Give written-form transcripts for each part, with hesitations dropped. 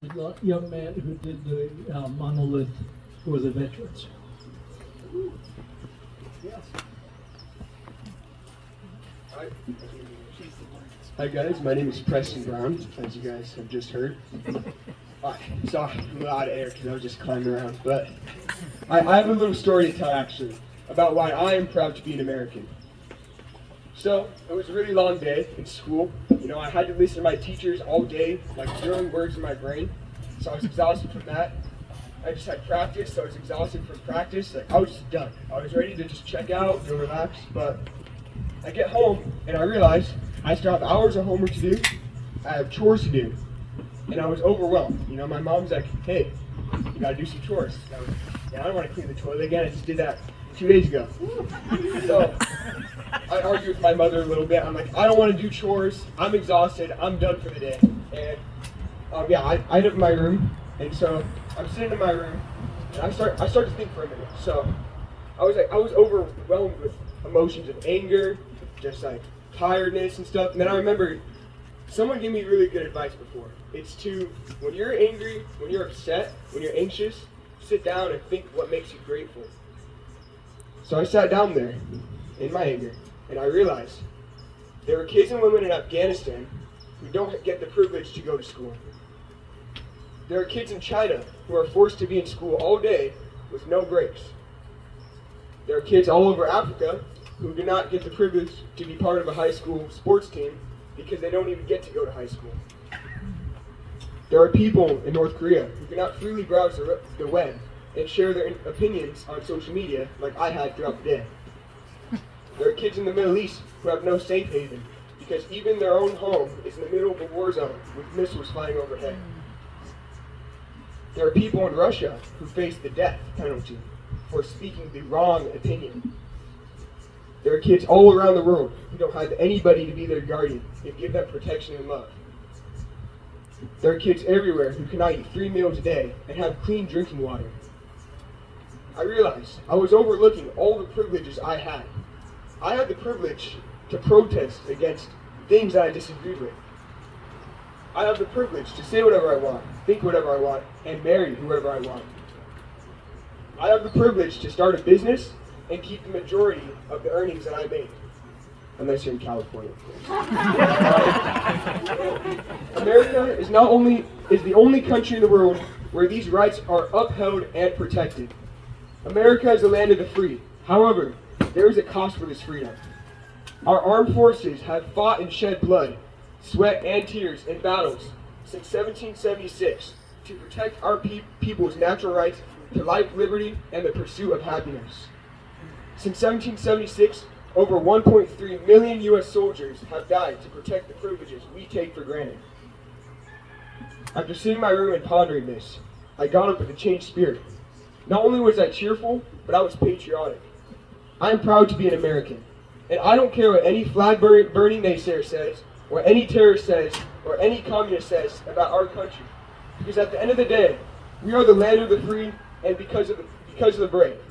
The young man who did the monolith for the veterans. Yes. Hi guys, my name is Preston Brown, as you guys have just heard. Sorry, I'm a lot of air because I was just climbing around, but I have a little story to tell actually about why I am proud to be an American. So, it was a really long day in school. You know, I had to listen to my teachers all day, like drilling words in my brain. So I was exhausted from that. I just had practice, so I was exhausted from practice. Like, I was just done. I was ready to just check out and relax, but I get home and I realize I still have hours of homework to do. I have chores to do. And I was overwhelmed. You know, my mom's like, hey, you gotta do some chores. And I was like, yeah, I don't want to clean the toilet again. I just did that 2 days ago. So I argued with my mother a little bit. I'm like, I don't want to do chores. I'm exhausted. I'm done for the day. And I end up in my room. And so I'm sitting in my room, and I start to think for a minute. So I was overwhelmed with emotions of anger, just like tiredness and stuff. And then I remembered someone gave me really good advice before. It's to, when you're angry, when you're upset, when you're anxious, sit down and think what makes you grateful. So I sat down there in my anger, and I realized there are kids and women in Afghanistan who don't get the privilege to go to school. There are kids in China who are forced to be in school all day with no breaks. There are kids all over Africa who do not get the privilege to be part of a high school sports team because they don't even get to go to high school. There are people in North Korea who cannot freely browse the web and share their opinions on social media like I had throughout the day. There are kids in the Middle East who have no safe haven because even their own home is in the middle of a war zone with missiles flying overhead. There are people in Russia who face the death penalty for speaking the wrong opinion. There are kids all around the world who don't have anybody to be their guardian and give them protection and love. There are kids everywhere who cannot eat 3 meals a day and have clean drinking water. I realized I was overlooking all the privileges I had. I had the privilege to protest against things that I disagreed with. I have the privilege to say whatever I want, think whatever I want, and marry whoever I want. I have the privilege to start a business and keep the majority of the earnings that I make. Unless you're in California. America is the only country in the world where these rights are upheld and protected. America is the land of the free. However, there is a cost for this freedom. Our armed forces have fought and shed blood, sweat, and tears in battles since 1776 to protect our people's natural rights to life, liberty, and the pursuit of happiness. Since 1776, over 1.3 million U.S. soldiers have died to protect the privileges we take for granted. After sitting in my room and pondering this, I got up with a changed spirit. Not only was I cheerful, but I was patriotic. I am proud to be an American, and I don't care what any flag-burning naysayer says, or any terrorist says, or any communist says about our country. Because at the end of the day, we are the land of the free, and because of the brave.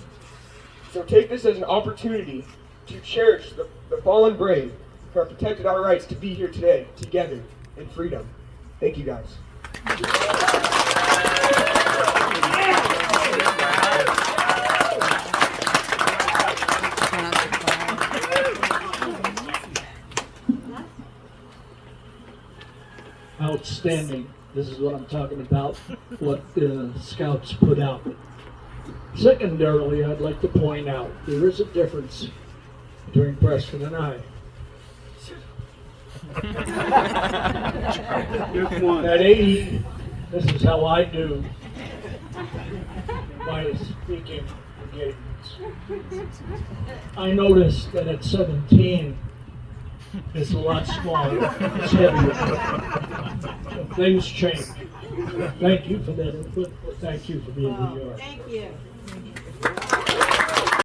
So take this as an opportunity to cherish the fallen brave who have protected our rights to be here today, together, in freedom. Thank you guys. Outstanding. This is what I'm talking about, what the Scouts put out. Secondarily, I'd like to point out there is a difference between Preston and I. At 80, this is how I do my speaking engagements. I noticed that at 17, it's a lot smaller, it's heavier. Things change. Thank you for that input. Thank you for being who you are. Thank you.